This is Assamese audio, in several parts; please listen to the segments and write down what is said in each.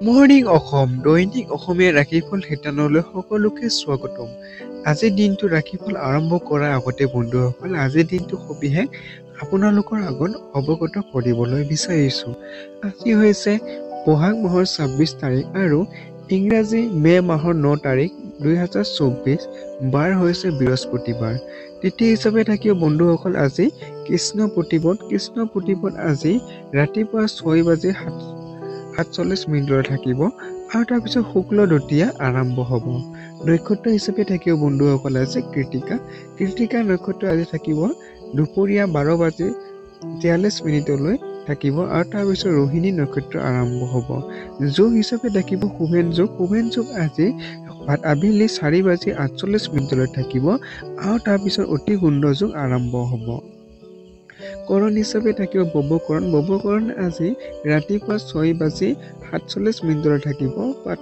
মৰ্ণিং অসম দৈনিক অসমীয়া ৰাশিফল শিতানলৈ সকলোকে স্বাগতম। আজিৰ দিনটো ৰাশিফল আৰম্ভ কৰাৰ আগতে বন্ধুসকল আজিৰ দিনটো সবিশেষ আপোনালোকৰ আগত অৱগত কৰিবলৈ বিচাৰিছোঁ। আজি হৈছে বহাগ মাহৰ ২৬ তাৰিখ আৰু ইংৰাজী মে' মাহৰ ৯ তাৰিখ ২০২৪। বাৰ হৈছে বৃহস্পতিবাৰ। তিথি হিচাপে থাকিব বন্ধুসকল আজি কৃষ্ণ প্ৰতিপদ আজি ৰাতিপুৱা ৬:৪৭ থাকিব আৰু তাৰপিছত শুক্ল দ্বিতীয়া আৰম্ভ হ'ব। নক্ষত্ৰ হিচাপে থাকিব বন্ধুসকল আজি কৃতিকা নক্ষত্ৰ আজি থাকিব দুপৰীয়া ১২:৪৩ থাকিব আৰু তাৰপিছত ৰোহিণী নক্ষত্ৰ আৰম্ভ হ'ব। যোগ হিচাপে থাকিব শুভেন যোগ আজি আবেলি ৪:৪৮ থাকিব আৰু তাৰপিছত অতি গুণ্ড যোগ আৰম্ভ হ'ব। কৰণ হিচাপে থাকিব বৱকৰণ আজি ৰাতিপুৱা ৬:৪৭ থাকিব।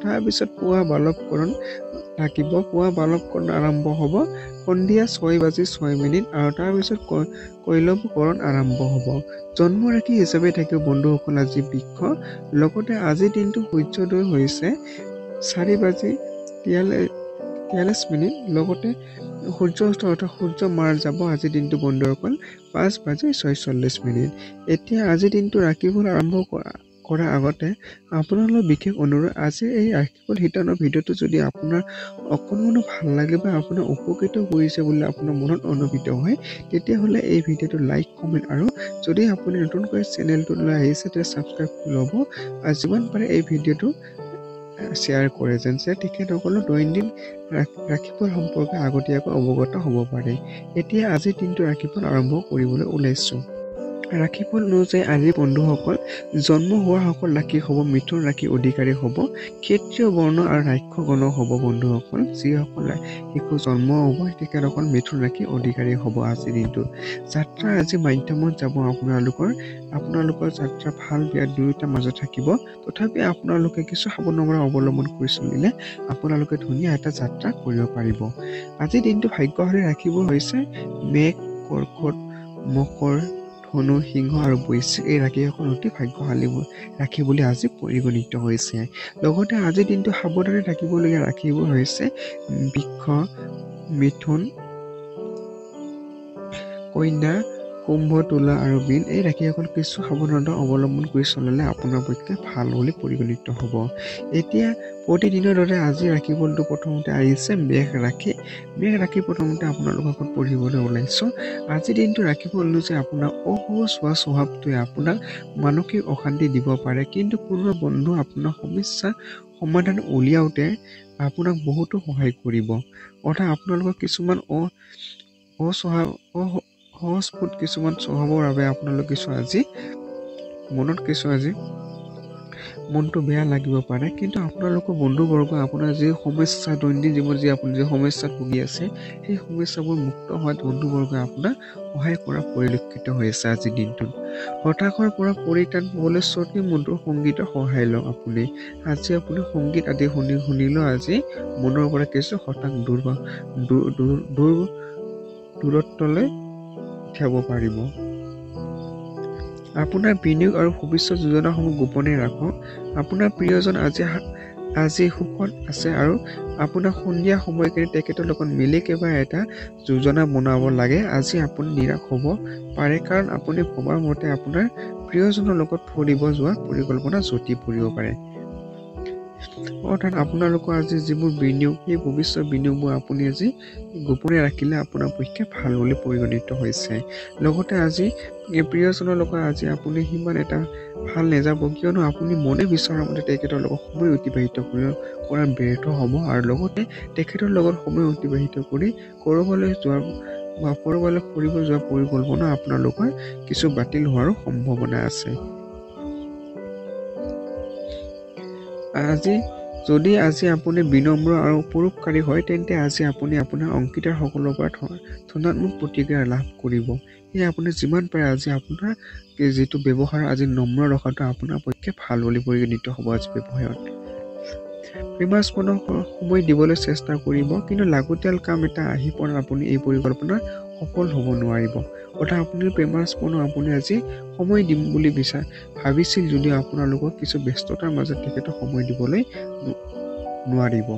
তাৰপিছত পুৱা বালৱকৰণ থাকিব। পুৱা বালৱকৰণ আৰম্ভ হ'ব সন্ধিয়া ৬:০৬ আৰু তাৰপিছত কৈলৱকৰণ আৰম্ভ হ'ব। জন্ম ৰাশি হিচাপে থাকিব বন্ধুসকল আজি বৃষ। লগতে আজিৰ দিনটো সূৰ্যোদয় হৈছে ৪:৪৩। লগতে সূৰ্যাস্ত অৰ্থাৎ সূৰ্য মাৰ যাব আজিৰ দিনটো বন্ধুসকল ৫:৪৬। এতিয়া আজিৰ দিনটো ৰাশিফল আৰম্ভ কৰাৰ আগতে আপোনালোকৰ বিশেষ অনুৰোধ, আজিৰ এই ৰাশিফল শিতানৰ ভিডিঅ'টো যদি আপোনাৰ অকণমানো ভাল লাগে বা আপোনাৰ উপকৃত কৰিছে বুলি আপোনাৰ মনত অনুভূত হয়, তেতিয়াহ'লে এই ভিডিঅ'টো লাইক কমেণ্ট আৰু যদি আপুনি নতুনকৈ চেনেলটোলৈ আহিছে তেতিয়া ছাবস্ক্ৰাইব কৰি ল'ব আৰু যিমান পাৰে এই ভিডিঅ'টো শ্বেয়াৰ কৰে যেন তেখেতসকলো দৈনন্দিন ৰাশিফল সম্পৰ্কে আগতীয়াকৈ অৱগত হ'ব পাৰে। এতিয়া আজিৰ দিনটো ৰাশিফল আৰম্ভ কৰিবলৈ ওলাইছোঁ। ৰাশিফল অনুযায়ী আজি বন্ধুসকল জন্ম হোৱাসকল ৰাশি হ'ব মিথুন ৰাশি অধিকাৰী হ'ব, ক্ষত্ৰিয় বৰ্ণ আৰু ৰাক্ষ গণ হ'ব বন্ধুসকল। যিসকল শিশু জন্ম হ'ব তেখেতসকল মিথুন ৰাশি অধিকাৰী হ'ব আজিৰ দিনটোত। যাত্ৰা আজি মাধ্যমত যাব আপোনালোকৰ যাত্ৰা ভাল বেয়া দুয়োটাৰ মাজত থাকিব। তথাপি আপোনালোকে কিছু সাৱধানতা অৱলম্বন কৰি চলিলে আপোনালোকে ধুনীয়া এটা যাত্ৰা কৰিব পাৰিব। আজিৰ দিনটো ভাগ্যশালী ৰাশিবোৰ হৈছে মেঘ, কৰ্কট, মকৰ, ধনু, সিংহ আৰু বৃশ্চিক। এই ৰাশিসকল অতি ভাগ্যশালী ৰাশি বুলি আজি পৰিগণিত হৈছে। লগতে আজিৰ দিনটো সাৱধানে থাকিবলগীয়া ৰাশিবোৰ হৈছে বৃষ, মিথুন, কন্যা, কুম্ভ, তুলা আৰু মীন। এই ৰাশিসকল কিছু সাৱধানতা অৱলম্বন কৰি চলালে আপোনাৰ পক্ষে ভাল বুলি পৰিগণিত হ'ব। এতিয়া প্ৰতিদিনৰ দৰে আজি ৰাশিফলটো প্ৰথমতে আহিছে মেঘ ৰাশি প্ৰথমতে আপোনালোকৰ আগত পঢ়িবলৈ ওলাইছোঁ। আজিৰ দিনটো ৰাশিফল অনুযায়ী আপোনাৰ অসহজ হোৱা স্বভাৱটোৱে আপোনাক মানসিক অশান্তি দিব পাৰে, কিন্তু কোনো বন্ধু আপোনাৰ সমস্যা সমাধান উলিয়াওঁতে আপোনাক বহুতো সহায় কৰিব। অৰ্থাৎ আপোনালোকৰ কিছুমান সহজবোধ কিছুমান স্বভাৱৰ বাবে আপোনালোক আজি মনটো বেয়া লাগিব পাৰে, কিন্তু আপোনালোকৰ বন্ধুবৰ্গ আপোনাৰ যি সমস্যা দৈনন্দিন জীৱনত আপুনি যি সমস্যাত ভুগি আছে সেই সমস্যাবোৰ মুক্ত হোৱাত বন্ধুবৰ্গই আপোনাক সহায় কৰা পৰিলক্ষিত হৈছে। আজিৰ দিনটোত হতাশাৰ পৰা পৰিত্ৰাণ পাবলৈ শ্ৰুতি মধুৰ সংগীতৰ সহায় লওক। আজি আপুনি সংগীত আদি শুনিলেও আজি মনৰ পৰা কিছু হতাশ দূৰত্বলৈ উঠাব পাৰিব। আপোনাৰ বিনিয়োগ আৰু ভৱিষ্যত যোজনাসমূহ গোপনে ৰাখক। আপোনাৰ প্ৰিয়জন আজি সুখত আছে আৰু আপোনাৰ সন্ধিয়া সময়খিনি তেখেতৰ লগত মিলি কিবা এটা যোজনা বনাব লাগে। আজি আপুনি নিৰাশ হ'ব পাৰে, কাৰণ আপুনি ভবাৰ মতে আপোনাৰ প্ৰিয়জনৰ লগত ফুৰিব যোৱা পৰিকল্পনা জটি পৰিব পাৰে। অৰ্থাৎ আপোনালোকৰ আজি যিবোৰ বিনিয়োগ সেই ভৱিষ্যত বিনিয়োগবোৰ আপুনি আজি গোপনে ৰাখিলে আপোনাৰ পক্ষে ভাল বুলি পৰিগণিত হৈছে। লগতে আজি প্ৰিয়জনৰ লগত আজি আপুনি সিমান এটা ভাল নাযাব, কিয়নো আপুনি মনে বিচৰা মতে তেখেতৰ লগত সময় অতিবাহিত কৰাত ব্যৰ্থ হ'ব আৰু লগতে তেখেতৰ লগত সময় অতিবাহিত কৰি ক'ৰবালৈ ফুৰিব যোৱা পৰিকল্পনা আপোনালোকৰ কিছু বাতিল হোৱাৰো সম্ভাৱনা আছে। যদি আপুনি বিনম্ৰ আৰু পৰোপকাৰী হয়, তেন্তে আজি আপুনি আপোনাৰ অংশীদাৰসকলৰ পৰা ধনাত্মক প্ৰতিক্ৰিয়া লাভ কৰিব। সেয়ে আপুনি যিমান পাৰে আজি আপোনাৰ যিটো ব্যৱহাৰ আজি নম্ৰ ৰখাটো আপোনাৰ পক্ষে ভাল বুলি পৰিগণিত হ'ব। আজি ব্যৱহাৰত প্ৰেমাস্পদক সময় দিবলৈ চেষ্টা কৰিব, কিন্তু লাগতিয়াল কাম এটা আহি পৰা আপুনি এই পৰিকল্পনা সফল হ'ব নোৱাৰিব। অৰ্থাৎ আপুনি প্ৰেমাস্পদক আপুনি আজি সময় দিম বুলি ভাবিছিল যদিও আপোনালোকক কিছু ব্যস্ততাৰ মাজত তেখেতক সময় দিবলৈ নোৱাৰিব।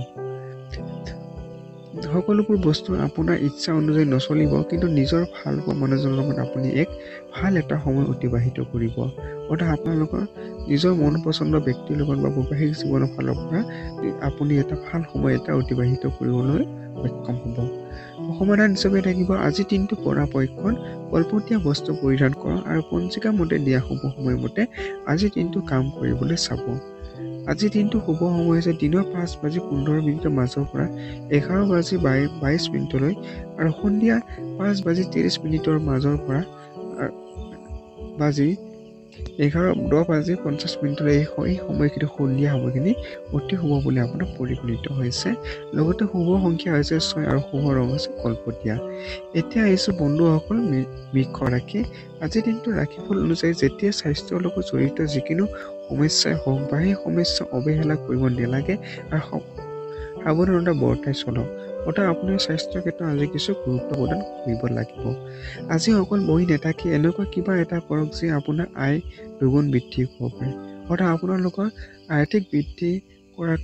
সকলোবোৰ বস্তু আপোনাৰ ইচ্ছা অনুযায়ী নচলিব, কিন্তু নিজৰ ভাল পোৱা মানুহজনৰ লগত আপুনি এক ভাল এটা সময় অতিবাহিত কৰিব। অৰ্থাৎ আপোনালোকৰ নিজৰ মন পচন্দৰ ব্যক্তিৰ লগত বা বৈবাহিক জীৱনৰ ফালৰ পৰা আপুনি এটা ভাল সময় এটা অতিবাহিত কৰিবলৈ সক্ষম হ'ব। সমাধান হিচাপে থাকিব আজিৰ দিনটো পৰাপক্ষত কল্পতীয়া বস্তু পৰিধান কৰক আৰু পঞ্জিকা মতে দিয়া শুভ সময়মতে আজিৰ দিনটো কাম কৰিবলৈ চাব। আজিৰ দিনটো শুভ সময় হৈছে দিনৰ 5:15 মাজৰ পৰা 11:22 আৰু সন্ধিয়া 5:30 মাজৰ পৰা 10:50 এই সময়খিনি সন্ধিয়া সময়খিনি অতি শুভ বুলি আপোনাৰ পৰিগণিত হৈছে। লগতে শুভ সংখ্যা হৈছে 6 আৰু শুভ ৰং হৈছে কল্পতীয়া। এতিয়া আহিছোঁ বন্ধুসকল বৃক্ষ ৰাশি। আজিৰ দিনটো ৰাশিফল অনুযায়ী যেতিয়া স্বাস্থ্যৰ লগত জড়িত যিকোনো সমস্যাই হওক বা সেই সমস্যা অৱহেলা কৰিব নালাগে আৰু সাৱধানতা বৰ্তাই চলক। অৰ্থাৎ আপোনাৰ স্বাস্থ্যৰ ক্ষেত্ৰত আজি কিছু গুৰুত্ব প্ৰদান কৰিব লাগিব। আজি অকল বহি নাথাকি এনেকুৱা কিবা এটা কৰক যে আপোনাৰ আয় দুগুণ বৃদ্ধি হ'ব পাৰে। অৰ্থাৎ আপোনালোকৰ আৰ্থিক বৃদ্ধি কৰা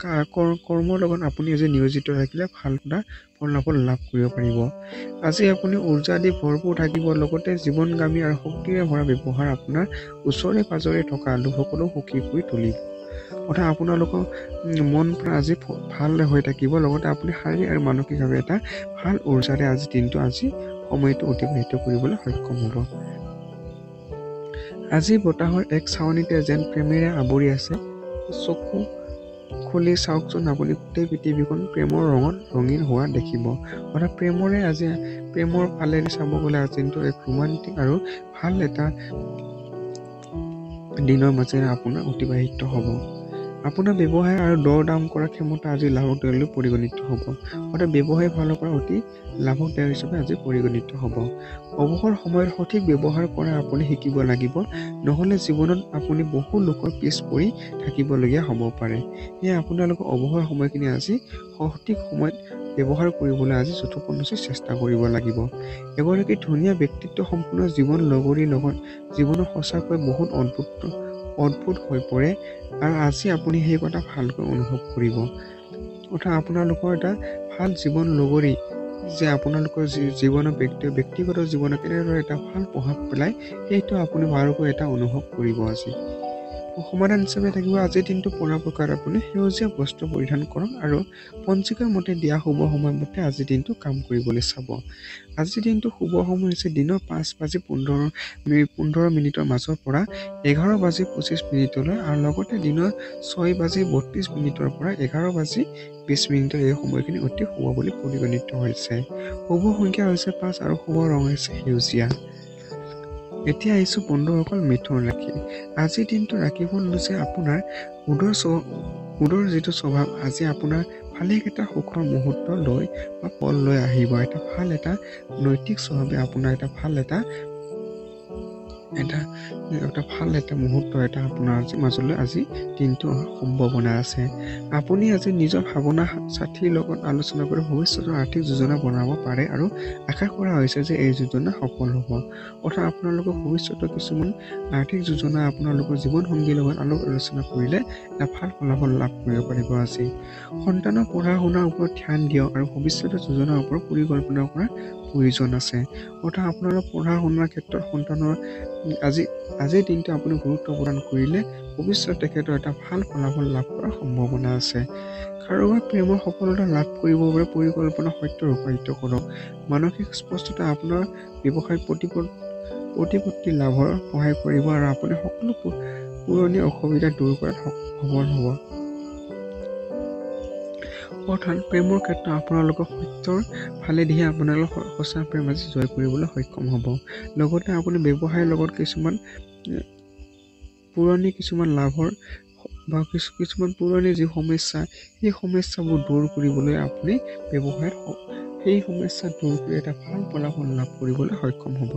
কৰ্মৰ লগত আপুনি আজি নিয়োজিত থাকিলে ভাল এটা ফলাফল লাভ কৰিব পাৰিব। আজি আপুনি উৰ্জা দি ভৰপূৰ থাকিব। লগতে জীৱনগামী আৰু শক্তিৰে ভৰা ব্যৱহাৰ আপোনাৰ ওচৰে পাজৰে থকা লোকসকলক সুখী কৰি তুলিব। অৰ্থাৎ আপোনালোকৰ মন প্ৰাণ আজি ভাল হৈ থাকিব। লগতে আপুনি শাৰীৰিক আৰু মানসিকভাৱে এটা ভাল উৰ্জাৰে আজি দিনটো সময়টো অতিবাহিত কৰিবলৈ সক্ষম হ'ব। আজি বতাহৰ এক চাৱনিতে যেন প্ৰেমেৰে আৱৰি আছে। চকু খুলি চাওকচোন, আপুনি গোটেই পৃথিৱীখন প্ৰেমৰ ৰঙত ৰঙীন হোৱা দেখিব। অৰ্থাৎ প্ৰেমৰ ফালেৰে চাব গ'লে আজি দিনটো এক ৰোমান্টিক আৰু ভাল এটা দিনৰ মাজেৰে আপোনাৰ অতিবাহিত হ'ব। আপোনাৰ ব্যৱসায় আৰু দৰ দাম কৰাৰ ক্ষমতা আজি লাভদায়কলৈ পৰিগণিত হ'ব। অৰ্থাৎ ব্যৱসায় ফালৰ পৰা অতি লাভদায়ক হিচাপে আজি পৰিগণিত হ'ব। অৱসৰ সময়ত সঠিক ব্যৱহাৰ কৰা আপুনি শিকিব লাগিব, নহ'লে জীৱনত আপুনি বহু লোকৰ পিছ পৰি থাকিবলগীয়া হ'ব পাৰে। সেয়ে আপোনালোকৰ অৱসৰ সময়খিনি আজি সঠিক সময়ত ব্যৱহাৰ কৰিবলৈ আজি যথোপযোগী চেষ্টা কৰিব লাগিব। এগৰাকী ধুনীয়া ব্যক্তিত্ব সম্পূৰ্ণ জীৱন লগৰীৰ লগত জীৱনত সঁচাকৈ বহুত অদ্ভুত হৈ পৰে আৰু আজি আপুনি সেই কথা ভালকৈ অনুভৱ কৰিব। অৰ্থাৎ আপোনালোকৰ এটা ভাল জীৱন লগৰী যে আপোনালোকৰ জীৱনৰ ব্যক্তিগত জীৱনত কেনেদৰে এটা ভাল প্ৰভাৱ পেলায় সেইটো আপুনি ভালকৈ এটা অনুভৱ কৰিব। আজি সমাধান হিচাপে থাকিব আজিৰ দিনটো পৰাপক্ষত আপুনি সেউজীয়া বস্ত্ৰ পৰিধান কৰক আৰু পঞ্জিকাৰ মতে দিয়া শুভ সময়মতে আজিৰ দিনটো কাম কৰিবলৈ চাব। আজিৰ দিনটো শুভ সময় হৈছে দিনৰ 5:15 মাজৰ পৰা 11:25 আৰু লগতে দিনৰ 6:32 পৰা 11:20 এই সময়খিনি অতি শুভ বুলি পৰিগণিত হৈছে। শুভ সংখ্যা হৈছে 5 আৰু শুভ ৰং হৈছে সেউজীয়া। এতিয়া আহিছোঁ বন্ধুসকল মিথুন ৰাশি। আজিৰ দিনটো ৰাশিফল অনুযায়ী আপোনাৰ উদৰ যিটো স্বভাৱ আজি আপোনাৰ ভালেকেইটা সুখৰ মুহূৰ্ত লৈ বা পল লৈ আহিব। এটা ভাল এটা নৈতিক স্বভাৱে আপোনাৰ এটা ভাল এটা মুহূৰ্ত এটা আপোনাৰ মাজলৈ আজি দিনটো অহাৰ সম্ভাৱনা আছে। আপুনি আজি নিজৰ ভাৱনা সাথীৰ লগত আলোচনা কৰি ভৱিষ্যতৰ আৰ্থিক যোজনা বনাব পাৰে আৰু আশা কৰা হৈছে যে এই যোজনা সফল হ'ব। অৰ্থাৎ আপোনালোকৰ ভৱিষ্যতৰ কিছুমান আৰ্থিক যোজনা আপোনালোকৰ জীৱন সংগীৰ লগত আলোচনা কৰিলে এটা ভাল ফলাফল লাভ কৰিব পাৰিব। আজি সন্তানৰ পঢ়া শুনাৰ ওপৰত ধ্যান দিয়ক আৰু ভৱিষ্যতৰ যোজনাৰ ওপৰত পৰিকল্পনা কৰাৰ প্ৰয়োজন আছে। অৰ্থাৎ আপোনালোকৰ পঢ়া শুনাৰ ক্ষেত্ৰত সন্তানৰ আজিৰ দিনটো আপুনি গুৰুত্ব প্ৰদান কৰিলে ভৱিষ্যত তেখেতৰ এটা ভাল ফলাফল লাভ কৰাৰ সম্ভাৱনা আছে। কাৰোবাৰ প্ৰেমৰ সফলতা লাভ কৰিবৰ বাবে পৰিকল্পনা সত্য ৰূপায়িত কৰক। মানসিক স্পষ্টতা আপোনাৰ ব্যৱসায় প্ৰতিপত্তি লাভৰ সহায় কৰিব আৰু আপুনি সকলো পুৰণি অসুবিধা দূৰ কৰাত সফল হ'ব। অৰ্থাৎ প্ৰেমৰ ক্ষেত্ৰত আপোনালোকৰ সত্যৰ ফালেদিহে আপোনালোকৰ সঁচা প্ৰেম আজি জয় কৰিবলৈ সক্ষম হ'ব। লগতে আপুনি ব্যৱসায়ৰ লগত কিছুমান লাভৰ বা কিছুমান পুৰণি যি সমস্যা সেই সমস্যাবোৰ দূৰ কৰিবলৈ আপুনি ব্যৱসায়ত সেই সমস্যা দূৰ কৰি এটা ভাল ফলাফল লাভ কৰিবলৈ সক্ষম হ'ব।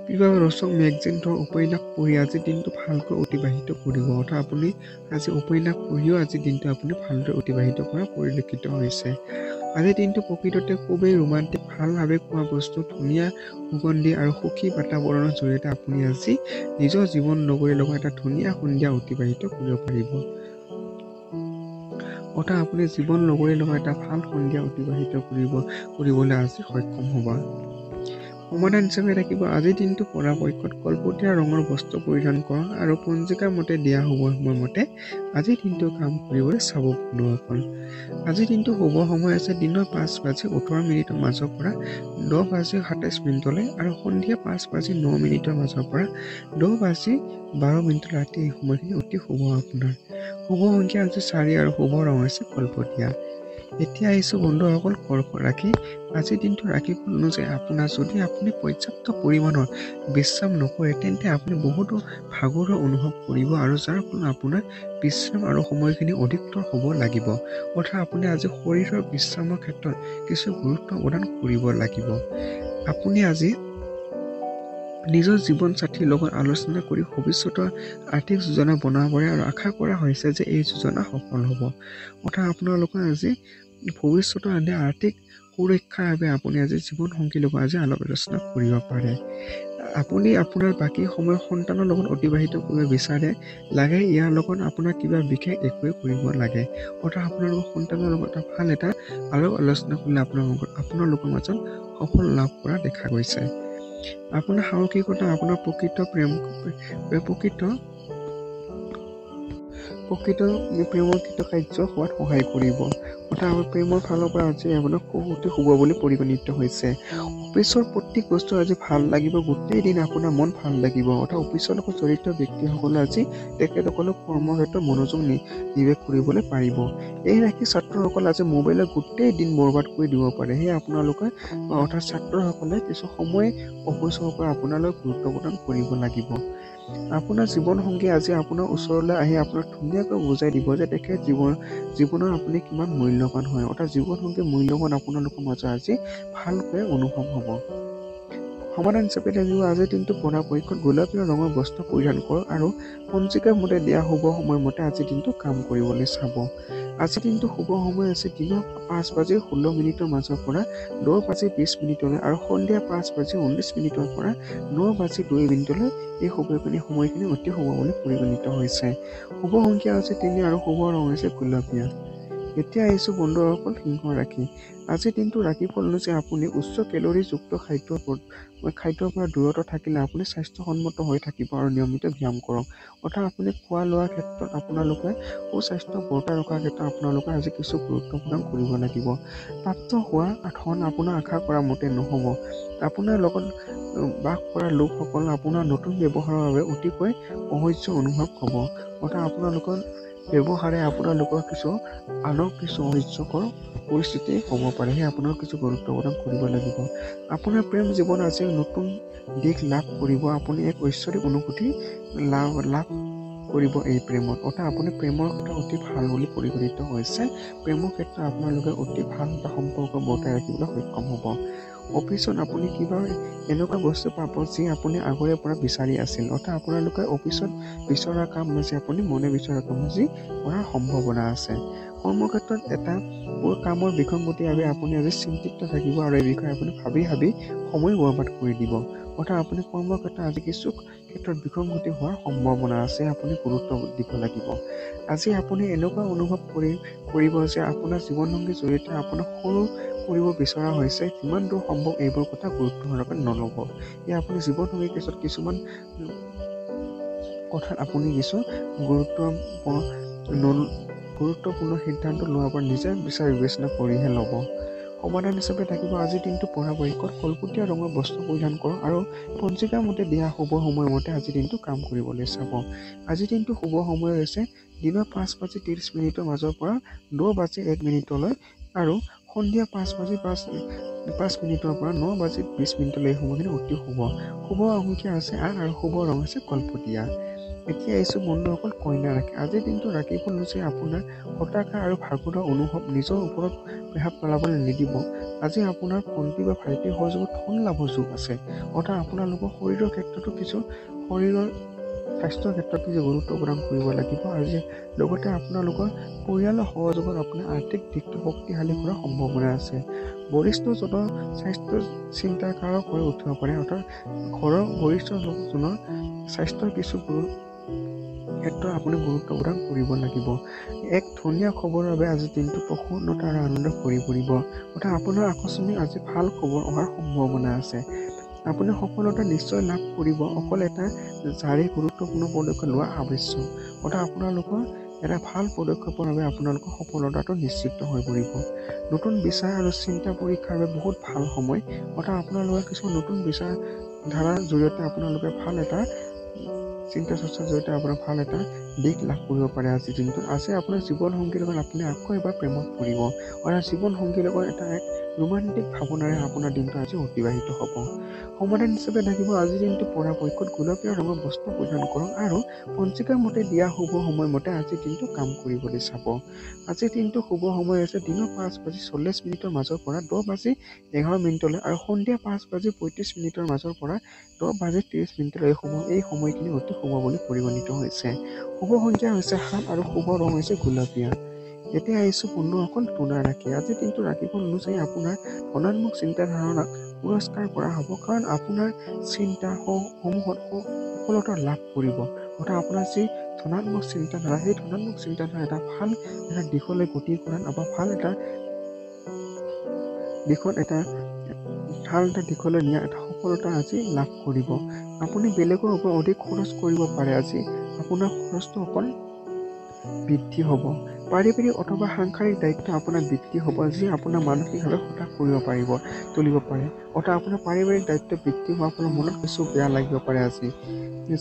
কিবা ৰচক মেগজিন উপন্যাস পঢ়ি আজিৰ দিনটো ভালকৈ অতিবাহিত কৰিব। অৰ্থাৎ আপুনি আজি উপন্যাস পঢ়িও আজিৰ দিনটো আপুনি ভালদৰে অতিবাহিত কৰা পৰিলক্ষিত হৈছে। আজিৰ দিনটো প্ৰকৃততে খুবেই ৰোমান্টিক, ভালভাৱে খোৱা বস্তু, ধুনীয়া সুগন্ধি আৰু সুখী বাতাবৰণৰ জৰিয়তে আপুনি আজি নিজৰ জীৱন নগৰীৰ লগত এটা ধুনীয়া সন্ধিয়া অতিবাহিত কৰিব পাৰিব। অৰ্থাৎ আপুনি জীৱন নগৰীৰ লগত এটা ভাল সন্ধিয়া অতিবাহিত কৰিবলৈ আজি সক্ষম হ'ব। সমাধান হিচাপে থাকিব আজিৰ দিনটো পৰাপক্ষত কলপতীয়া ৰঙৰ বস্ত্ৰ পৰিধান কৰক আৰু পঞ্জিকাৰ মতে দিয়া শুভ সময়মতে আজিৰ দিনটো কাম কৰিবলৈ চাব বন্ধুসকল। আজিৰ দিনটো শুভ সময় আছে দিনৰ 5:18 মাজৰ পৰা 10:27 আৰু সন্ধিয়া 5:09 মাজৰ পৰা 10:12 ৰাতি এই সময়খিনি অতি শুভ আপোনাৰ। শুভ সংখ্যা হৈছে 4 আৰু শুভ ৰং হৈছে কলপতীয়া। এতিয়া আহিছোঁ বন্ধুসকল কৰ্ক ৰাশি। আজিৰ দিনটো ৰাশিফল অনুযায়ী যদি আপুনি পৰ্যাপ্ত পৰিমাণৰ বিশ্ৰাম নকৰে তেন্তে আপুনি বহুতো ভাগৰুৱা অনুভৱ কৰিব আৰু যাৰ ফলত আপোনাৰ বিশ্ৰাম আৰু সময়খিনি অধিকতৰ হ'ব লাগিব। অৰ্থাৎ আপুনি আজি শৰীৰৰ বিশ্ৰামৰ ক্ষেত্ৰত কিছু গুৰুত্ব প্ৰদান কৰিব লাগিব। আপুনি আজি নিজৰ জীৱন সাথীৰ লগত আলোচনা কৰি ভৱিষ্যতৰ আৰ্থিক যোজনা বনাব পাৰে আৰু আশা কৰা হৈছে যে এই যোজনা সফল হ'ব। অৰ্থাৎ আপোনালোকে আজি ভৱিষ্যতৰ আৰ্থিক সুৰক্ষাৰ বাবে আপুনি আজি জীৱন সংগীৰ লগত আজি আলোচনা কৰিব পাৰে। আপুনি আপোনাৰ বাকী সময় সন্তানৰ লগত অতিবাহিত কৰিব বিচাৰে লাগে, ইয়াৰ লগত আপোনাৰ কিবা বিশেষ একোৱে কৰিব লাগে। অৰ্থাৎ আপোনালোকৰ সন্তানৰ লগত ভাল এটা আলোচনা কৰিলে আপোনালোকৰ মাজত সফল লাভ কৰা দেখা গৈছে। আপোনাৰ সাহসিকতা আপোনাৰ প্ৰকৃত প্ৰেমৰ কাৰ্য হোৱাত সহায় কৰিব। অৰ্থাৎ প্ৰেমৰ ফালৰ পৰা আজি আপোনাক অতি শুভ বুলি পৰিগণিত হৈছে। অফিচৰ প্ৰত্যেক বস্তু আজি ভাল লাগিব, গোটেই দিন আপোনাৰ মন ভাল লাগিব। অৰ্থাৎ অফিচৰ লগত জড়িত ব্যক্তিসকলে আজি তেখেতসকলক কৰ্মক্ষেত্ৰত মনোযোগ নিৱেশ কৰিবলৈ পাৰিব। এই ৰাশি ছাত্ৰসকল আজি মোবাইলত গোটেই দিন বৰবাদ কৰি দিব পাৰে। সেয়ে আপোনালোকে অৰ্থাৎ ছাত্ৰসকলে কিছু সময় অপচয়ৰ পৰা আপোনালোকে গুৰুত্ব প্ৰদান কৰিব লাগিব। আপোনাৰ জীৱন সংগী আজি আপোনাৰ ওচৰলৈ আহি আপোনাক ধুনীয়াকৈ বুজাই দিব যে তেখেত জীৱনৰ আপুনি কিমান মূল্যৱান হয়। অৰ্থাৎ জীৱন সংগী মূল্যৱান আপোনালোকৰ মাজত আজি ভালকৈ অনুভৱ হ'ব। সমাধান হিচাপে থাকিব আজিৰ দিনটো পৰাপক্ষত গোলপীয় ৰঙৰ বস্ত্ৰ পৰিধান কৰক আৰু পঞ্জিকাৰ মতে দিয়া শুভ সময়মতে আজিৰ দিনটো কাম কৰিবলৈ চাব। আজিৰ দিনটো শুভ সময় আছে দিনৰ 5:16 মাজৰ পৰা 10:20 আৰু সন্ধিয়া 5:19 পৰা 9:02 এই সময়খিনি অতি শুভ বুলি পৰিগণিত হৈছে। শুভ সংখ্যা হৈছে 3 আৰু শুভ ৰং হৈছে গুলপীয়া। এতিয়া আহিছোঁ বন্ধুসকল সিংহ ৰাশি। আজিৰ দিনটো ৰাশিফল অনুযায়ী আপুনি উচ্চ কেলৰিযুক্ত খাদ্যৰ পৰা দূৰত থাকিলে আপুনি স্বাস্থ্যসন্মত হৈ থাকিব আৰু নিয়মিত ব্যায়াম কৰক। অৰ্থাৎ আপুনি খোৱা লোৱাৰ ক্ষেত্ৰত আপোনালোকে সুস্বাস্থ্য বৰ্তাই ৰখাৰ ক্ষেত্ৰত আপোনালোকে আজি কিছু গুৰুত্ব প্ৰদান কৰিব লাগিব। প্ৰাপ্ত হোৱা ধন আপোনাৰ আশা কৰা মতে নহ'ব। আপোনাৰ লগত বাস কৰা লোকসকল আপোনাৰ নতুন ব্যৱহাৰৰ বাবে অতিকৈ অসহ্য অনুভৱ হ'ব। অৰ্থাৎ আপোনালোকৰ ব্যৱহাৰে আপোনালোকৰ আনক কিছু অসহ্যকৰ পৰিস্থিতি হ'ব পাৰে। সেয়ে আপোনালোক কিছু গুৰুত্ব প্ৰদান কৰিব লাগিব। আপোনাৰ প্ৰেম জীৱন আজি নতুন দিশ লাভ কৰিব। আপুনি এক ঐশ্বৰিক অনুভূতি লাভ কৰিব এই প্ৰেমত। অৰ্থাৎ আপুনি প্ৰেমৰ ক্ষেত্ৰত অতি ভাল বুলি পৰিগণিত হৈছে। প্ৰেমৰ ক্ষেত্ৰত আপোনালোকে অতি ভাল এটা সম্পৰ্ক বৰ্তাই ৰাখিবলৈ সক্ষম হ'ব। অফিচত আপুনি কিবা এনেকুৱা বস্তু পাব যি আপুনি আগৰে পৰা বিচাৰি আছিল। অৰ্থাৎ আপোনালোকে অফিচত বিচৰা কাম আজি আপুনি মনে বিচৰা কাম আজি কৰাৰ সম্ভাৱনা আছে। কৰ্মক্ষেত্ৰত এটা কামৰ বিসংগতিৰ বাবে আপুনি আজি চিন্তিত থাকিব আৰু এই বিষয়ে আপুনি ভাবি সময় বৰবাদ কৰি দিব। অৰ্থাৎ আপুনি কৰ্মক্ষেত্ৰত আজি কিছু ক্ষেত্ৰত বিসংগতি হোৱাৰ সম্ভাৱনা আছে। আপুনি গুৰুত্ব দিব লাগিব। আজি আপুনি এনেকুৱা অনুভৱ কৰিব যে আপোনাৰ জীৱনসংগীৰ জৰিয়তে আপোনাক সৰু কৰিব বিচৰা হৈছে। যিমান দূৰ সম্ভৱ এইবোৰ কথা গুৰুত্ব নল'ব। আপুনি জীৱনসংগীৰ ক্ষেত্ৰত কিছুমান কথাত আপুনি কিছু গুৰুত্বপূৰ্ণ সিদ্ধান্ত লোৱাৰ পৰা নিজে বিচাৰ বিবেচনা কৰিহে ল'ব। সমাধান হিচাপে থাকিব আজিৰ দিনটো পৰাপক্ষত কলপতীয়া ৰঙৰ বস্ত্ৰ পৰিধান কৰক আৰু পঞ্জিকাৰ মতে দিয়া শুভ সময়মতে আজিৰ দিনটো কাম কৰিবলৈ চাব। আজিৰ দিনটো শুভ সময় হৈছে দিনৰ 5:30 মাজৰ পৰা 10:01 আৰু সন্ধিয়া 5:05 পৰা 9:20 এই সময়খিনি অতি শুভ সংখ্যা আছে 8 আৰু শুভ ৰং আছে কলপতীয়া। এতিয়া আহিছোঁ বন্ধুসকল কন্যা ৰাশি। আজিৰ দিনটো ৰাশিফল অনুযায়ী আপোনাৰ হতাশা আৰু ভাগৰুৱা অনুভৱ নিজৰ ওপৰত প্ৰভাৱ পেলাবলৈ নিদিব। আজি আপোনাৰ ভণ্টি বা ভাইটিৰ সহযোগত ধন লাভৰ যোগ আছে। অৰ্থাৎ আপোনালোকৰ শৰীৰৰ ক্ষেত্ৰতো শৰীৰৰ স্বাস্থ্যৰ ক্ষেত্ৰত কিছু গুৰুত্ব প্ৰদান কৰিব লাগিব। আজি লগতে আপোনালোকৰ পৰিয়ালৰ সহযোগত আপোনাৰ আৰ্থিক দিশটো শক্তিশালী কৰাৰ সম্ভাৱনা আছে। বৰিষ্ঠজনৰ স্বাস্থ্য চিন্তাৰ কাৰক হৈ উঠিব পাৰে। অৰ্থাৎ ঘৰৰ বৰিষ্ঠজনৰ স্বাস্থ্যৰ কিছু ক্ষেত্ৰত আপুনি গুৰুত্ব প্ৰদান কৰিব লাগিব। এক ধুনীয়া খবৰৰ বাবে আজিৰ দিনটো প্ৰসন্নতা আৰু আনন্দ ভৰি পৰিব। অৰ্থাৎ আপোনাৰ আকস্মিক আজি ভাল খবৰ অহাৰ সম্ভাৱনা আছে। আপুনি সফলতা নিশ্চয় লাভ কৰিব। অকল এটা জাৰি গুৰুত্বপূৰ্ণ পদক্ষেপ লোৱা আৱশ্যক। অৰ্থাৎ আপোনালোকৰ এটা ভাল পদক্ষেপৰ বাবে আপোনালোকৰ সফলতাটো নিশ্চিত হৈ পৰিব। নতুন বিচাৰ আৰু চিন্তা পৰীক্ষাৰ বাবে বহুত ভাল সময়। অৰ্থাৎ আপোনালোকৰ কিছুমান নতুন বিচাৰ ধাৰাৰ জৰিয়তে আপোনালোকে ভাল এটা চিন্তা চৰ্চাৰ জৰিয়তে আপোনাৰ ভাল এটা দিশ লাভ কৰিব পাৰে আজিৰ দিনটোত। আজি আপোনাৰ জীৱনসংগীৰ লগত আপুনি আকৌ এবাৰ প্ৰেমত পৰিব। অৰ্থাৎ জীৱনসংগীৰ লগত এটা এক ৰোমান্টিক ভাৱনাৰে আপোনাৰ দিনটো আজি অতিবাহিত হ'ব। সমাধান হিচাপে থাকিব আজিৰ দিনটো পৰাপক্ষত গোলপীয়া ৰঙৰ বস্ত্ৰ পৰিধান কৰক আৰু পঞ্জিকাৰ মতে দিয়া শুভ সময়মতে আজিৰ দিনটো কাম কৰিবলৈ চাব। আজিৰ দিনটো শুভ সময় হৈছে দিনৰ 5:40 মাজৰ পৰা 10:11 আৰু সন্ধিয়া 5:35 মাজৰ পৰা 10:30 এই সময়খিনি অতি শুভ বুলি পৰিগণিত হৈছে। শুভ সংখ্যা হৈছে 7 আৰু শুভ ৰং হৈছে গোলপীয়া। এতিয়া আহিছোঁ বন্ধুসকল তুলা ৰাশি। আজিৰ দিনটো ৰাশিফল অনুযায়ী আপোনাৰ ধনাত্মক চিন্তাধাৰণাক পুৰস্কাৰ কৰা হ'ব, কাৰণ আপোনাৰ চিন্তাসমূহত সফলতা লাভ কৰিব। অৰ্থাৎ আপোনাৰ যি ধনাত্মক চিন্তাধাৰা, সেই ধনাত্মক চিন্তাধাৰা এটা ভাল এটা দিশলৈ গতি কৰাত বা ভাল এটা দিশলৈ নিয়া এটা সফলতা আজি লাভ কৰিব। আপুনি বেলেগৰ ওপৰত অধিক খৰচ কৰিব পাৰে। আজি আপোনাৰ খৰচটো অকল বৃদ্ধি হ'ব। পাৰিবাৰিক অথবা সাংসাৰিক দায়িত্ব আপোনাৰ বৃদ্ধি হ'ব, যি আপোনাৰ মানসিকভাৱে হতাশ তুলিব পাৰে। অৰ্থাৎ আপোনাৰ পাৰিবাৰিক দায়িত্ব বৃদ্ধি হোৱাৰ ফলত মনত কিছু বেয়া লাগিব পাৰে। আজি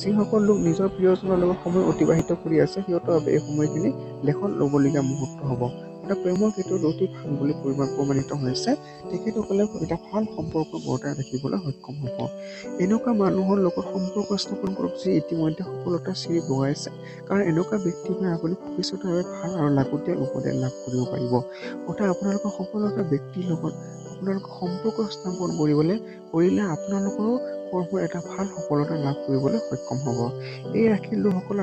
যিসকল লোক নিজৰ প্ৰিয়জনৰ লগত সময় অতিবাহিত কৰি আছে, সিহঁতৰ বাবে এই সময়খিনি লেখত ল'বলগীয়া মুহূৰ্ত হ'ব। অৰ্থাৎ প্ৰেমৰ ক্ষেত্ৰত অতি ভাল বুলি প্ৰমাণিত হৈছে। তেখেতসকলে এটা ভাল সম্পৰ্ক বৰ্তাই ৰাখিবলৈ সক্ষম হ'ব। এনেকুৱা মানুহৰ লগত সম্পৰ্ক স্থাপন কৰক যি ইতিমধ্যে সফলতাৰ চিৰি বগাইছে, কাৰণ এনেকুৱা ব্যক্তিৰ পৰা আপুনি ভৱিষ্যতৰ বাবে ভাল আৰু লাগতিয়াল উপদেশ লাভ কৰিব পাৰিব। অৰ্থাৎ আপোনালোকৰ সফলতা ব্যক্তিৰ লগত আপোনালোকৰ সম্পৰ্ক স্থাপন কৰিলে আপোনালোকৰো এটা ভাল সফলতা লাভ কৰিবলৈ সক্ষম হ'ব। এই ৰাশিৰ লোকসকল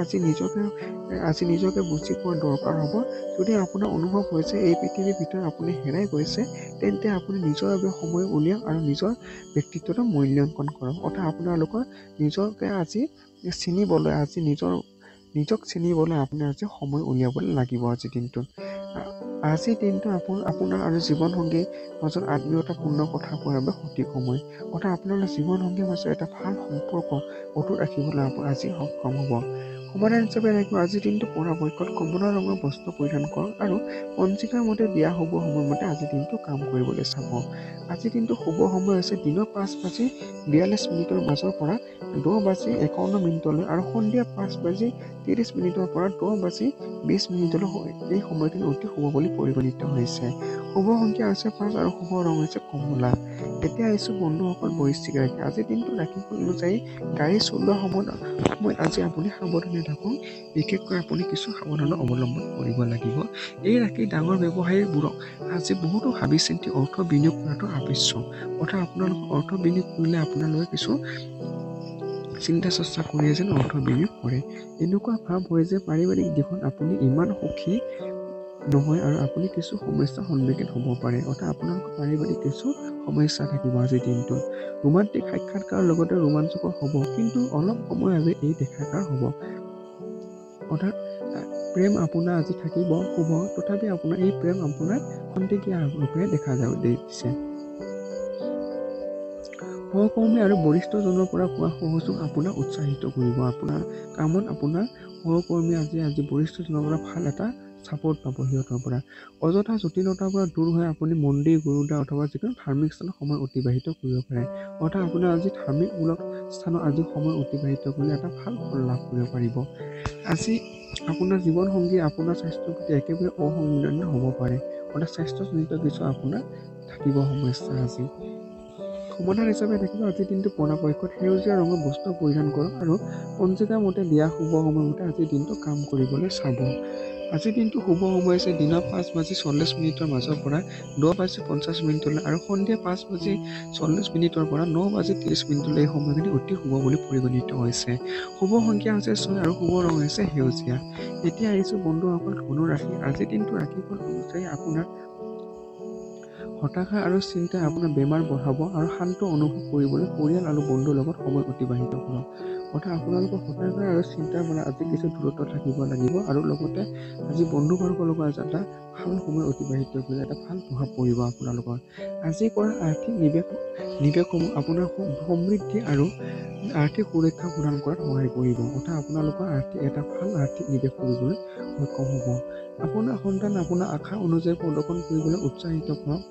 আজি নিজকে বুজি পোৱাৰ দৰকাৰ হ'ব। যদি আপোনাৰ অনুভৱ হৈছে এই পৃথিৱীৰ ভিতৰত আপুনি হেৰাই গৈছে, তেন্তে আপুনি নিজৰ বাবে সময় উলিয়াওক আৰু নিজৰ ব্যক্তিত্বটো মূল্যাংকন কৰক। অৰ্থাৎ আপোনালোকৰ নিজকে আজি নিজক চিনিবলৈ আপুনি আজি সময় উলিয়াবলৈ লাগিব। আজিৰ দিনটো আপোনাৰ আৰু জীৱনসংগীৰ মাজত আত্মীয়তাপূৰ্ণ কথা কোৱাৰ বাবে সঠিক সময়। অৰ্থাৎ আপোনালোকৰ জীৱনসংগীৰ মাজত এটা ভাল সম্পৰ্ক অটুট ৰাখিবলৈ আজি সক্ষম হ'ব। সমাধান হিচাপে থাকিব আজিৰ দিনটো পৰাপক্ষত কমলা ৰঙৰ বস্ত্ৰ পৰিধান কৰক আৰু পঞ্জিকাৰ মতে দিয়া শুভ সময়মতে আজিৰ দিনটো কাম কৰিবলৈ চাব। আজিৰ দিনটো শুভ সময় হৈছে দিনৰ 5:42 মাজৰ পৰা 10:51 আৰু সন্ধিয়া 5:30 পৰা 10:20 এই সময়খিনি অতি শুভ বুলি পৰিগণিত হৈছে। শুভ সংখ্যা হৈছে 5 আৰু শুভ ৰং হৈছে কমলা। এতিয়া আহিছোঁ বন্ধুসকল বৃশ্চিক ৰাশি। আজিৰ দিনটো ৰাশিফল অনুযায়ী গাড়ী চলোৱা সময়ত আজি আপুনি সাৱধানে থাকক। বিশেষকৈ আপুনি কিছু সাৱধানতা অৱলম্বন কৰিব লাগিব। এই ৰাশিৰ ডাঙৰ ব্যৱসায়ীবোৰক আজি বহুতো ভাবি চিন্তি অৰ্থ বিনিয়োগ কৰাটো আৱশ্যক। অৰ্থাৎ আপোনালোকে অৰ্থ বিনিয়োগ কৰিলে আপোনালোকে কিছু চিন্তা চৰ্চা কৰি যেন অৰ্থ বিনিয়োগ কৰে। এনেকুৱা ভাৱ হয় যে পাৰিবাৰিক দিশত আপুনি ইমান সুখী নহয় আৰু আপুনি কিছু সমস্যাৰ সন্মুখীন হ'ব পাৰে। অৰ্থাৎ আপোনালোকৰ পাৰিবাৰিক কিছু সমস্যা থাকিব আজিৰ দিনটোত। ৰোমান্টিক সাক্ষাৎকাৰৰ লগতে ৰোমাঞ্চকৰ হ'ব, কিন্তু অলপ সময়ৰ বাবে এই দেখাকাৰ হ'ব। অৰ্থাৎ প্ৰেম আপোনাৰ আজি থাকিব শুভ, তথাপি আপোনাৰ এই প্ৰেম আপোনাৰ খন্তেকীয়া ৰূপে দেখা দিছে। সহকৰ্মী আৰু বৰিষ্ঠজনৰ পৰা পোৱা সহযোগ আপোনাক উৎসাহিত কৰিব। আপোনাৰ কামত আপোনাৰ সহকৰ্মী আজি বৰিষ্ঠজনৰ পৰা ভাল এটা ছাপোৰ্ট পাব। সিহঁতৰ পৰা অযথা জটিলতাৰ পৰা দূৰ হৈ আপুনি মন্দিৰ, গুৰুদ্বাৰ অথবা যিকোনো ধাৰ্মিক স্থানত সময় অতিবাহিত কৰিব পাৰে। অৰ্থাৎ আপোনাৰ আজি ধাৰ্মিকমূলক স্থানত আজি সময় অতিবাহিত কৰি এটা ভাল ফল লাভ কৰিব পাৰিব। আজি আপোনাৰ জীৱনসংগী আপোনাৰ স্বাস্থ্যৰ প্ৰতি একেবাৰে অসংবেদনশীল হ'ব পাৰে। অৰ্থাৎ স্বাস্থ্যজনিত কিছু আপোনাৰ থাকিব সমস্যা আজি। সমাধান হিচাপে দেখিব আজিৰ দিনটো পৰাপক্ষত সেউজীয়া ৰঙৰ বস্ত্ৰ পৰিধান কৰক আৰু পঞ্জিকা মতে দিয়া শুভ সময়মতে আজিৰ দিনটো কাম কৰিবলৈ চাব। আজিৰ দিনটো শুভ সময় হৈছে দিনৰ 5:40 মাজৰ পৰা 10:50 আৰু সন্ধিয়া 5:40 পৰা 9:30 এই সময়খিনি অতি শুভ বুলি পৰিগণিত হৈছে। শুভ সংখ্যা হৈছে 6 আৰু শুভ ৰং হৈছে সেউজীয়া। এতিয়া আহিছোঁ বন্ধুসকল ধনু ৰাশি। আজিৰ দিনটো ৰাশিফল অনুযায়ী আপোনাৰ হতাশা আৰু চিন্তাই আপোনাৰ বেমাৰ বঢ়াব আৰু শান্ত অনুভৱ কৰিবলৈ পৰিয়াল আৰু বন্ধুৰ লগত সময় অতিবাহিত কৰক। অৰ্থাৎ আপোনালোকৰ হতাশা আৰু চিন্তাৰ পৰা আজি কিছু দূৰত্ব থাকিব লাগিব আৰু লগতে আজি বন্ধুবৰ্গৰ লগত এটা ভাল সময় অতিবাহিত কৰিলে এটা ভাল প্ৰভাৱ পৰিব আপোনালোকৰ। আজি কৰা আৰ্থিক নিৱেশসমূহ আপোনাৰ সমৃদ্ধি আৰু আৰ্থিক সুৰক্ষা প্ৰদান কৰাত সহায় কৰিব। অৰ্থাৎ আপোনালোকৰ এটা ভাল আৰ্থিক নিৱেশ কৰিবলৈ সক্ষম হ'ব। আপোনাৰ সন্তান আপোনাৰ আশা অনুযায়ী প্ৰদৰ্শন কৰিবলৈ উৎসাহিত কৰক।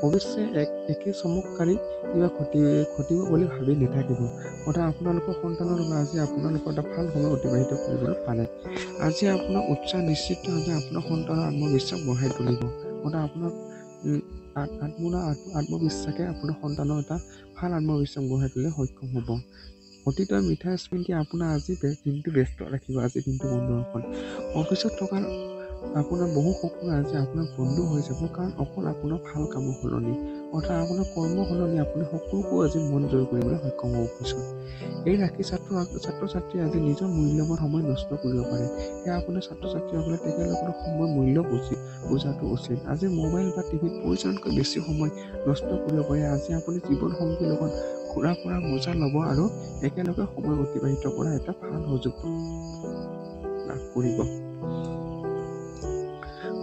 অৱশ্যে একে চমৎকাৰী কিবা ঘটিব বুলি ভাবি নাথাকিব। অৰ্থাৎ আপোনালোকৰ সন্তানৰ লগত আজি আপোনালোকৰ এটা ভাল সময় অতিবাহিত কৰিবলৈ পাৰে। আজি আপোনাৰ উৎসাহ নিশ্চিতভাৱে আপোনাৰ সন্তানৰ আত্মবিশ্বাস বঢ়াই তুলিব। অৰ্থাৎ আপোনাৰ আত্মবিশ্বাসে আপোনাৰ সন্তানৰ এটা ভাল আত্মবিশ্বাস গঢ়াই তুলিবলৈ সক্ষম হ'ব। অতীতৰ মিঠা স্মৃতি আপোনাৰ আজি দিনটো ব্যস্ত ৰাখিব। আজিৰ দিনটো বন্ধুসকল অফিচত থকা আপোনাৰ বহু সকলো আজি আপোনাৰ বন্ধু হৈ যাব, কাৰণ অকল আপোনাৰ ভাল কামৰ সলনি অৰ্থাৎ আপোনাৰ কৰ্ম সলনি আপুনি সকলোকো আজি মন জয় কৰিবলৈ সক্ষম হ'ব পিছত। এই ৰাশি ছাত্ৰ ছাত্ৰীয়ে আজি নিজৰ মূল্যৱান সময় নষ্ট কৰিব পাৰে। সেয়া আপোনাৰ ছাত্ৰ ছাত্ৰীসকলে তেখেতলোকৰ সময় মূল্য বুজাটো উচিত। আজি মোবাইল বা টিভিত প্ৰয়োজনতকৈ বেছি সময় নষ্ট কৰিব পাৰে। আজি আপুনি জীৱন সংগীৰ লগত ঘূৰা ফুৰা মজা ল'ব আৰু একেলগে সময় অতিবাহিত কৰা এটা ভাল সুযোগ লাভ কৰিব।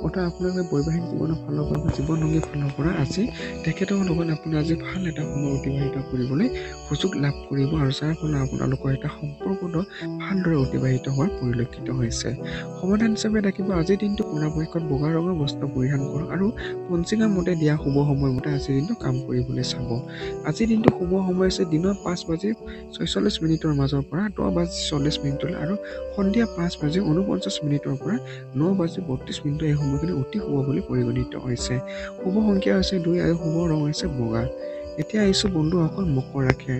অৰ্থাৎ আপোনালোকে বৈবাহিক জীৱনৰ ফালৰ পৰা বা জীৱনসংগীৰ ফালৰ পৰা আজি তেখেতৰ লগত আপুনি আজি ভাল এটা সময় অতিবাহিত কৰিবলৈ সুযোগ লাভ কৰিব আৰু যাৰ ফলত আপোনালোকৰ এটা সম্পৰ্কটো ভালদৰে অতিবাহিত হোৱাৰ পৰিলক্ষিত হৈছে। সমাধান হিচাপে থাকিব আজিৰ দিনটো পৰাপক্ষত বগা ৰঙৰ বস্ত্ৰ পৰিধান কৰক আৰু পঞ্জিকা মতে দিয়া শুভ সময়মতে আজিৰ দিনটো কাম কৰিবলৈ চাব। আজিৰ দিনটো শুভ সময় হৈছে দিনৰ 5:46 মাজৰ পৰা 10:40 আৰু সন্ধিয়া 5:49 পৰা 9:32 এই সময়খিনি অতি শুভ বুলি পৰিগণিত হৈছে। শুভ সংখ্যা হৈছে 2 আৰু শুভ ৰং হৈছে বগা। এতিয়া আহিছোঁ বন্ধুসকল মকৰ ৰাশি।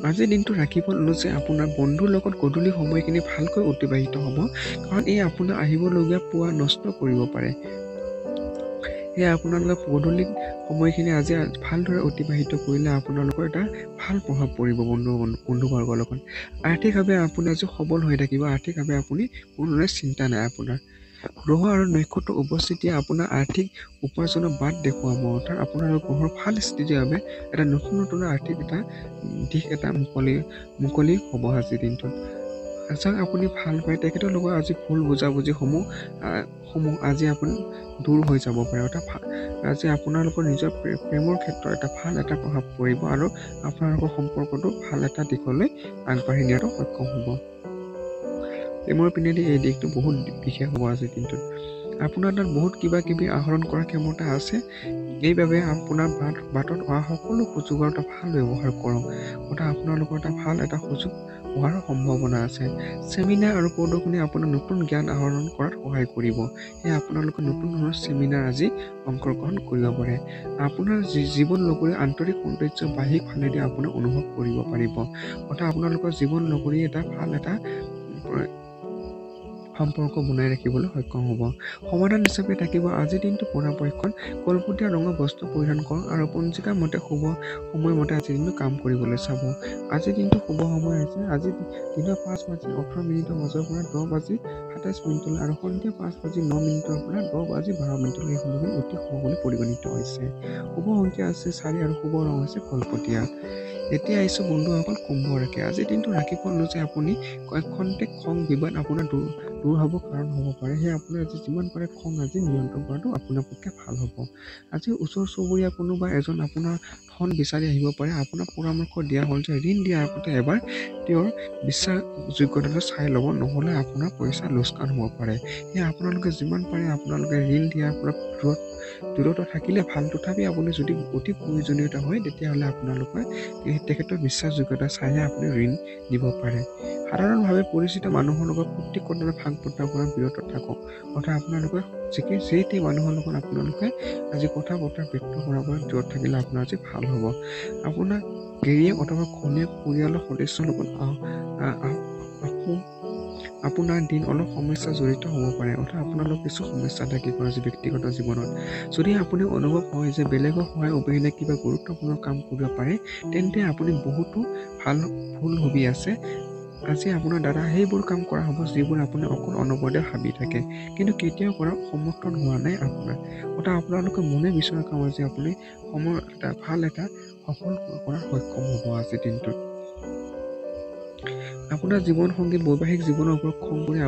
আজিৰ দিনটো ৰাশিফল অনুযায়ী আপোনাৰ বন্ধুৰ লগত গধূলি সময়খিনি ভালকৈ অতিবাহিত হ'ব, কাৰণ এই আপোনাৰ আহিবলগীয়া পুৱা নষ্ট কৰিব পাৰে। সেয়া আপোনালোকে গধূলি সময়খিনি আজি ভালদৰে অতিবাহিত কৰিলে আপোনালোকৰ এটা ভাল প্ৰভাৱ পৰিব বন্ধুবৰ্গৰ লগত। আৰ্থিকভাৱে আপুনি আজি সবল হৈ থাকিব। আৰ্থিকভাৱে আপুনি কোনোধৰণৰ চিন্তা নাই। আপোনাৰ গ্ৰহ আৰু নক্ষত্ৰৰ উপস্থিতিয়ে আপোনাৰ আৰ্থিক উপাৰ্জনৰ বাট দেখুৱাব। অৰ্থাৎ আপোনাৰ গ্ৰহৰ ভাল স্থিতিৰ বাবে এটা নতুন আৰ্থিক এটা দিশ এটা মুকলি হ'ব আজিৰ দিনটোত। যাক আপুনি ভাল পায় তেখেতৰ লগত আজি ভুল বুজাবুজিসমূহ আজি আপুনি দূৰ হৈ যাব পাৰে। অৰ্থাৎ আজি আপোনালোকৰ নিজৰ প্ৰেমৰ ক্ষেত্ৰত এটা ভাল এটা প্ৰভাৱ পৰিব আৰু আপোনালোকৰ সম্পৰ্কটো ভাল এটা দিশলৈ আগবাঢ়ি নিয়াটো সক্ষম হ'ব। প্ৰেমৰ পিনেদি এই দিশটো বহুত বিশেষ হ'ব আজিৰ দিনটোত। আপোনাৰ তাত বহুত কিবা কিবি আহৰণ কৰাৰ ক্ষমতা আছে। এইবাবে আপোনাৰ বাটত অহা সকলো সুযোগৰ এটা ভাল ব্যৱহাৰ কৰক। অৰ্থাৎ আপোনালোকৰ এটা ভাল এটা সুযোগ হোৱাৰ সম্ভাৱনা আছে। চেমিনাৰ আৰু প্ৰদৰ্শনী আপোনাৰ নতুন জ্ঞান আহৰণ কৰাত সহায় কৰিব। সেয়ে আপোনালোকে নতুন ধৰণৰ চেমিনাৰ আজি অংশগ্ৰহণ কৰিব পাৰে। আপোনাৰ জীৱন লগৰী আন্তৰিক সৌন্দৰ্য বাহিক ফালেদি আপোনাৰ অনুভৱ কৰিব পাৰিব। অৰ্থাৎ আপোনালোকৰ জীৱন লগৰী এটা ভাল এটা সম্পৰ্ক বনাই ৰাখিবলৈ সক্ষম হ'ব। সমাধান হিচাপে থাকিব আজিৰ দিনটো পৰাপক্ষত কলপতীয়া ৰঙৰ বস্ত্ৰ পৰিধান কৰক আৰু পঞ্জিকা মতে শুভ সময়মতে আজিৰ দিনটো কাম কৰিবলৈ চাব। আজিৰ দিনটো শুভ সময় আছে। আজি দিনৰ 5:18 মাজৰ পৰা 10:27 আৰু সন্ধিয়া 5:09 পৰা 10:12 এই সময়খিনি অতি শুভ বুলি পৰিগণিত হৈছে। শুভ সংখ্যা আছে 4 আৰু শুভ ৰং হৈছে কলপতীয়া। এতিয়া আহিছোঁ বন্ধুসকল কুম্ভ ৰাশি। আজিৰ দিনটো ৰাশিফল অনুযায়ী আপুনি খন্তেক খং বিবাদ আপোনাৰ দূৰ হ'ব কাৰণ হ'ব পাৰে। সেয়ে আপুনি আজি যিমান পাৰে খং আজি নিয়ন্ত্ৰণ কৰাটো আপোনাৰ পক্ষে ভাল হ'ব। আজি ওচৰ চুবুৰীয়া কোনোবা এজন আপোনাৰ ধন বিচাৰি আহিব পাৰে। আপোনাক পৰামৰ্শ দিয়া হ'ল যে ঋণ দিয়াৰ আগতে এবাৰ তেওঁৰ বিশ্বাসযোগ্যতাটো চাই ল'ব, নহ'লে আপোনাৰ পইচা লোকচান হ'ব পাৰে। সেয়ে আপোনালোকে যিমান পাৰে আপোনালোকে ঋণ দিয়াৰ পৰা দূৰত থাকিলে ভাল। তথাপি আপুনি যদি অতি প্ৰয়োজনীয়তা হয় তেতিয়াহ'লে আপোনালোকে তেখেতৰ বিশ্বাসযোগ্যতা চাইহে আপুনি ঋণ দিব পাৰে। সাধাৰণভাৱে পৰিচিত মানুহৰ লগত ফূৰ্তি কৰা ভাগ বতৰা পৰা বিৰত থাকক। অৰ্থাৎ আপোনালোকে যেইটি মানুহৰ লগত আপোনালোকে আজি কথা বতৰা ব্যক্ত কৰাৰ পৰা দূৰত থাকিলে আপোনাৰ আজি ভাল হ'ব। আপোনাৰ গিৰিয়েক অথবা ঘনীয়েক পৰিয়ালৰ সদস্যৰ লগত আপোনাৰ দিন অলপ সমস্যা জড়িত হ'ব পাৰে। অৰ্থাৎ আপোনালোক কিছু সমস্যা থাকিব আজি ব্যক্তিগত জীৱনত। যদি আপুনি অনুভৱ হয় যে বেলেগৰ সহায় অবিহনে কিবা গুৰুত্বপূৰ্ণ কাম কৰিব পাৰে, তেন্তে আপুনি বহুতো ভুল ভাবি আছে। আজি আপোনাৰ দ্বাৰা সেইবোৰ কাম কৰা হ'ব যিবোৰ আপুনি অকল অনবৰতে ভাবি থাকে, কিন্তু কেতিয়াও কৰা সমৰ্থন হোৱা নাই আপোনাৰ। অৰ্থাৎ আপোনালোকে মনে বিচৰা কাম আজি আপুনি ভাল এটা সফল কৰাৰ সক্ষম হ'ব আজিৰ দিনটোত। আপোনাৰ জীৱনসংগী বৈবাহিক জীৱনৰ ওপৰত খং কৰি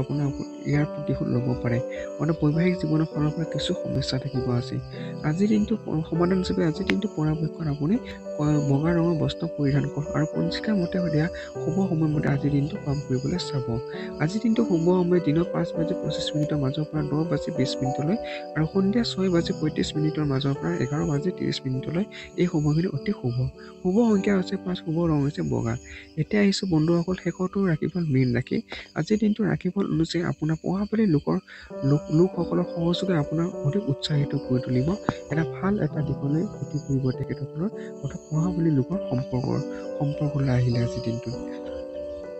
ইয়াৰ প্ৰতিশোধ ল'ব পাৰে। অৰ্থাৎ বৈবাহিক জীৱনৰ ফালৰ পৰা কিছু সমস্যা থাকিব আজি। আজিৰ দিনটো সমাধান হিচাপে আজিৰ দিনটো পৰাপক্ষত আপুনি বগা ৰঙৰ বস্ত্ৰ পৰিধান কৰক আৰু পঞ্জিকাৰ মতে দিয়া শুভ সময়মতে আজিৰ দিনটো কাম কৰিবলৈ চাব। আজিৰ দিনটো শুভ সময় দিনৰ 5:25 মাজৰ পৰা 10:20 আৰু সন্ধিয়া 6:35 মাজৰ পৰা 11:30 এই সময়খিনি অতি শুভ। শুভ সংখ্যা হৈছে 5, শুভ ৰং হৈছে বগা। এতিয়া আহিছোঁ বন্ধুসকল শেষৰটো ৰাশিফল মীন ৰাশি। আজিৰ দিনটো ৰাশিফল অনুযায়ী আপোনাৰ প্ৰভাৱশালী লোকসকলৰ সহযোগে আপোনাক অধিক উৎসাহিত কৰি তুলিব। এটা ভাল এটা দিশলৈ গতি কৰিব তেখেতসকলৰ অৰ্থাৎ প্ৰভাৱশালী লোকৰ সম্পৰ্কলৈ আহিলে আজিৰ দিনটোত।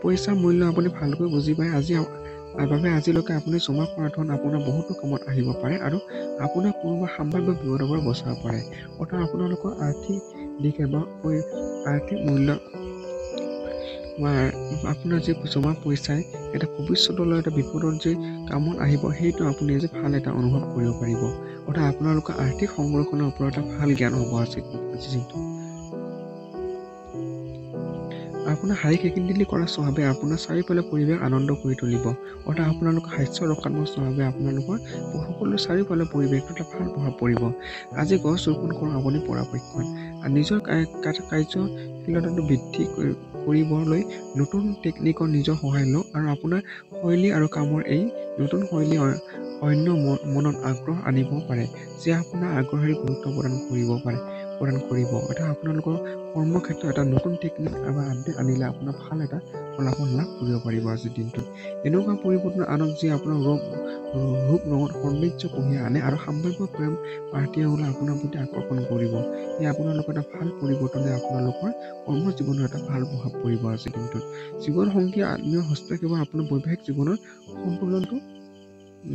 পইচাৰ মূল্য আপুনি ভালকৈ বুজি পায় আজিলৈকে আপুনি জমা কৰা ধন আপোনাৰ বহুতো কামত আহিব পাৰে আৰু আপোনাৰ কোনোবা সাম্ভাৱ্য বিপদৰ পৰা বচাব পাৰে। অৰ্থাৎ আপোনালোকৰ আৰ্থিক দিশে বা আৰ্থিক মূল্য আপোনাৰ যি জমা পইচাই এটা ভৱিষ্যতলৈ এটা বিপদত যে কামত আহিব, সেইটো আপুনি আজি ভাল এটা অনুভৱ কৰিব পাৰিব। অৰ্থাৎ আপোনালোকৰ আৰ্থিক সংৰক্ষণৰ ওপৰত এটা ভাল জ্ঞান হ'ব আজি দিনটো। আপোনাৰ হাঁহি খেকিন্দিলি কৰা স্বভাৱে আপোনাৰ চাৰিওফালে পৰিৱেশ আনন্দ কৰি তুলিব। অৰ্থাৎ আপোনালোকৰ হাস্য ৰসাত্মক স্বভাৱে আপোনালোকৰ সকলো চাৰিওফালে পৰিৱেশটো এটা ভাল প্ৰভাৱ পৰিব। আজি গছ ৰোপণ কৰক আপুনি পৰাপক্ষত। নিজৰ কাৰ্যশীলতাটো বৃদ্ধি কৰিবলৈ নতুন টেকনিকৰ নিজৰ সহায় লওক আৰু আপোনাৰ শৈলী আৰু কামৰ এই নতুন শৈলী অন্য মনত আগ্ৰহ আনিব পাৰে, যিয়ে আপোনাৰ আগ্ৰহেৰে গুৰুত্ব প্ৰদান কৰিব। অৰ্থাৎ আপোনালোকৰ কৰ্মক্ষেত্ৰত এটা নতুন টেকনিক বা আপডেট আনিলে আপোনাৰ ভাল এটা ফলাফল লাভ কৰিব পাৰিব আজিৰ দিনটোত। এনেকুৱা পৰিৱৰ্তন আনক যি আপোনাৰ ৰূপ ৰঙত সৌন্দৰ্য কঢ়িয়াই আনে আৰু সাম্ভাৱ্য প্ৰেম প্ৰাৰ্থীসকলে আপোনাৰ প্ৰতি আকৰ্ষণ কৰিব। এই আপোনালোকৰ এটা ভাল পৰিৱৰ্তনে আপোনালোকৰ কৰ্মজীৱনৰ এটা ভাল প্ৰভাৱ পৰিব আজিৰ দিনটোত। জীৱনসংগী আত্মীয় হস্তক্ষেপে আপোনাৰ বৈবাহিক জীৱনৰ সন্তুলনটো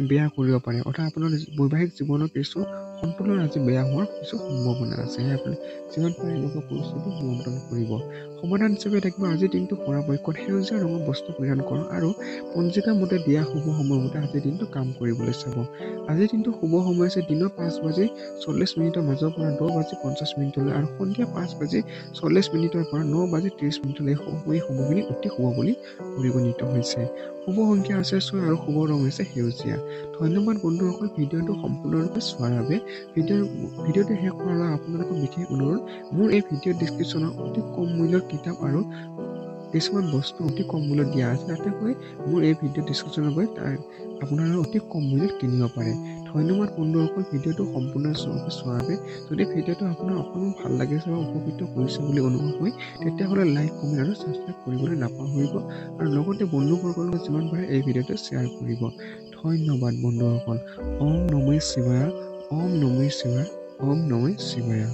বেয়া কৰিব পাৰে। অৰ্থাৎ আপোনাৰ বৈবাহিক জীৱনৰ কিছু সন্তুলন আজি বেয়া হোৱাৰ কিছু সম্ভাৱনা আছে। আপুনি যিমান পাৰে এনেকুৱা পৰিস্থিতি নিয়ন্ত্ৰণ কৰিব। সমাধান হিচাপে থাকিব আজিৰ দিনটো পৰাপক্ষত সেউজীয়া ৰঙৰ বস্ত্ৰ পৰিধান কৰক আৰু পঞ্জিকাৰ মতে দিয়া শুভ সময়মতে আজিৰ দিনটো কাম কৰিবলৈ চাব। আজিৰ দিনটো শুভ সময় হৈছে দিনৰ 5:40 মাজৰ পৰা 10:50 আৰু সন্ধিয়া 5:40 পৰা 9:30 এই সময়খিনি অতি শুভ বুলি পৰিগণিত হৈছে। শুভ সংখ্যা হৈছে 6 আৰু শুভ ৰং হৈছে সেউজীয়া। ধন্যবাদ বন্ধুসকল ভিডিঅ'টো সম্পূৰ্ণৰূপে চোৱাৰ বাবে। ভিডিঅ'টো শেষ কৰাৰ আপোনালোকৰ বিশেষ অনুৰোধ, মোৰ এই ভিডিঅ' ডিছক্ৰিপশ্যনত অতি কম মূল্যৰ কিতাপ আৰু কিছুমান বস্তু অতি কম মূল্যত দিয়া আছে, যাতে গৈ মোৰ এই ভিডিঅ' ডিছক্ৰিপশ্যনত গৈ আপোনাৰা অতি কম মূল্যত কিনিব পাৰে। ধন্যবাদ বন্ধুসকল ভিডিঅ'টো সম্পূৰ্ণৰূপে চোৱাৰ বাবে। যদি ভিডিঅ'টো আপোনাৰ অকণমান ভাল লাগিছে বা উপকৃত কৰিছে বুলি অনুভৱ হয়, তেতিয়াহ'লে লাইক, কমেণ্ট আৰু ছাবস্ক্ৰাইব কৰিবলৈ নাপাহৰিব আৰু লগতে বন্ধুবৰ্গৰ লগত যিমান পাৰে এই ভিডিঅ'টো শ্বেয়াৰ কৰিব। ধন্যবাদ বন্ধুসকল। ওম নমঃ শিৱায়, ওম নমঃ শিৱায়, ওম নমঃ শিৱায়।